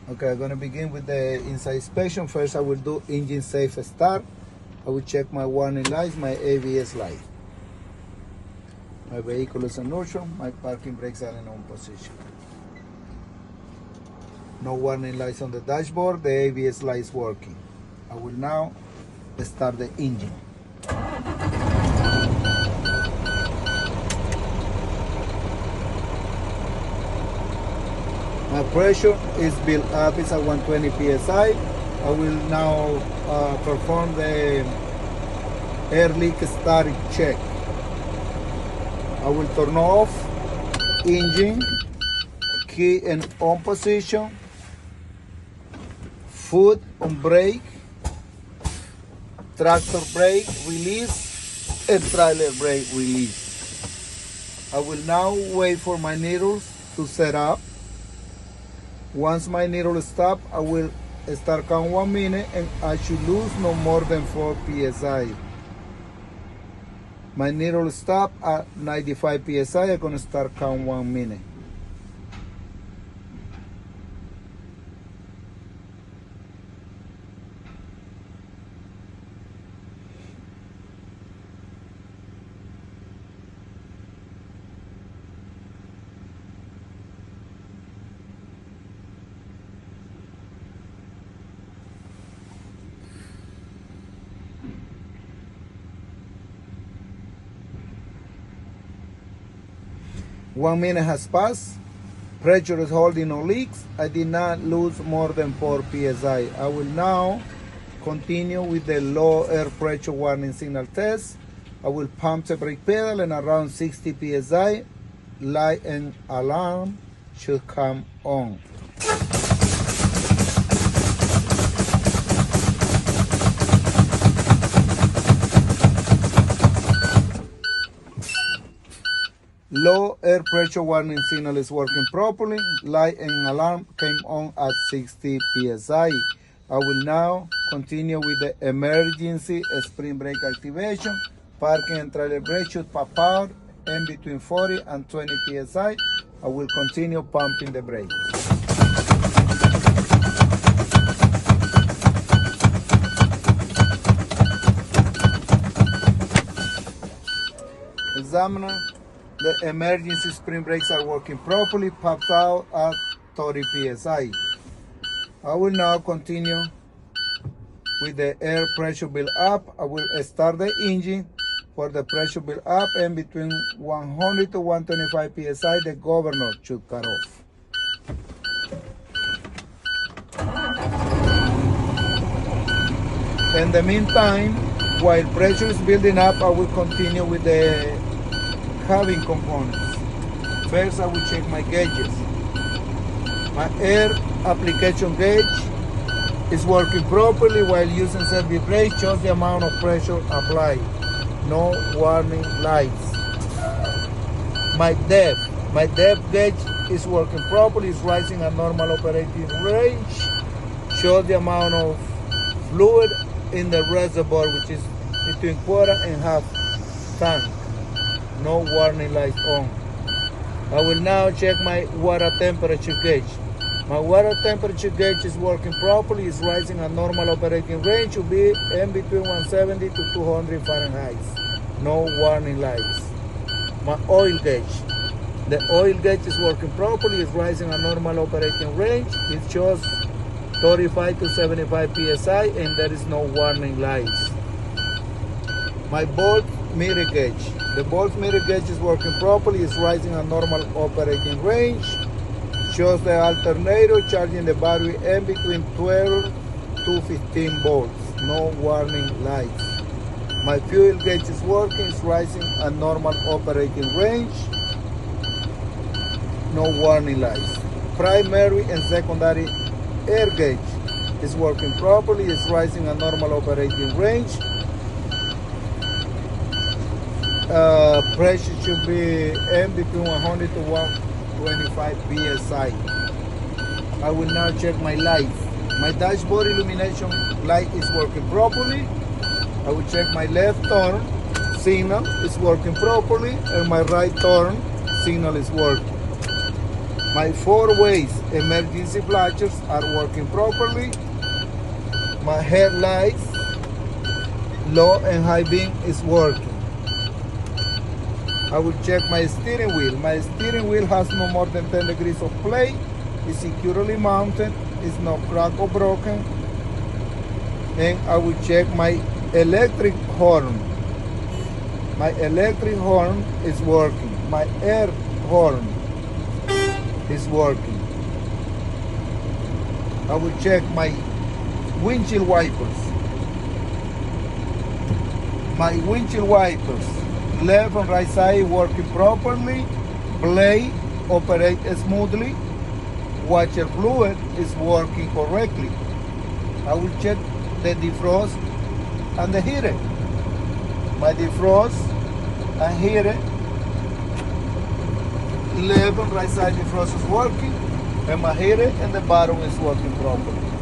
Okay, I'm gonna begin with the inside inspection. First, I will do engine safe start. I will check my warning lights, my ABS light. My vehicle is in neutral. My parking brakes are in on position. No warning lights on the dashboard. The ABS light is working. I will now start the engine. My pressure is built up. It's at 120 psi. I will now perform the air leak static check. I will turn off engine, key in on position, foot on brake, tractor brake release, and trailer brake release. I will now wait for my needles to set up. Once my needle stop, I will start count 1 minute and I should lose no more than 4 psi. My needle stop at 95 psi. I'm gonna start count 1 minute. One minute has passed. Pressure is holding no leaks. I did not lose more than 4 psi. I will now continue with the low air pressure warning signal test. I will pump the brake pedal and around 60 psi, light and alarm should come on. Low air pressure warning signal is working properly. Light and alarm came on at 60 psi. I will now continue with the emergency spring brake activation. Parking and trailer brake should pop out in between 40 and 20 psi. I will continue pumping the brakes. Examiner. The emergency spring brakes are working properly, popped out at 30 psi. I will now continue with the air pressure build up. I will start the engine for the pressure build up, and between 100 to 125 psi, the governor should cut off. In the meantime, while pressure is building up, I will continue with the cabin components. First, I will check my gauges. My air application gauge is working properly while using service brake, shows the amount of pressure applied. No warning lights. My depth gauge is working properly, it's rising at normal operating range, shows the amount of fluid in the reservoir, which is between quarter and half tank. No warning lights on. I will now check my water temperature gauge. My water temperature gauge is working properly. It's rising at normal operating range. Should be in between 170 to 200 Fahrenheit. No warning lights. My oil gauge. The oil gauge is working properly. It's rising at normal operating range. It shows 35 to 75 psi and there is no warning lights. My volt meter gauge. The volt meter gauge is working properly. It's rising at normal operating range. Shows the alternator charging the battery in between 12 to 15 volts. No warning lights. My fuel gauge is working. It's rising at normal operating range. No warning lights. Primary and secondary air gauge is working properly. It's rising at normal operating range. Pressure should be in between 100 to 125 psi. I will now check my lights. My dashboard illumination light is working properly. I will check my left turn signal is working properly and my right turn signal is working. My 4-way emergency flashers are working properly. My headlights, low and high beam is working. I will check my steering wheel. My steering wheel has no more than 10 degrees of play. It's securely mounted. It's not cracked or broken. And I will check my electric horn. My electric horn is working. My air horn is working. I will check my windshield wipers. My windshield wipers, left and right side working properly. Blade operate smoothly. Washer fluid is working correctly. I will check the defrost and the heater. My defrost and heater, left and right side defrost is working, and my heater and the bottom is working properly.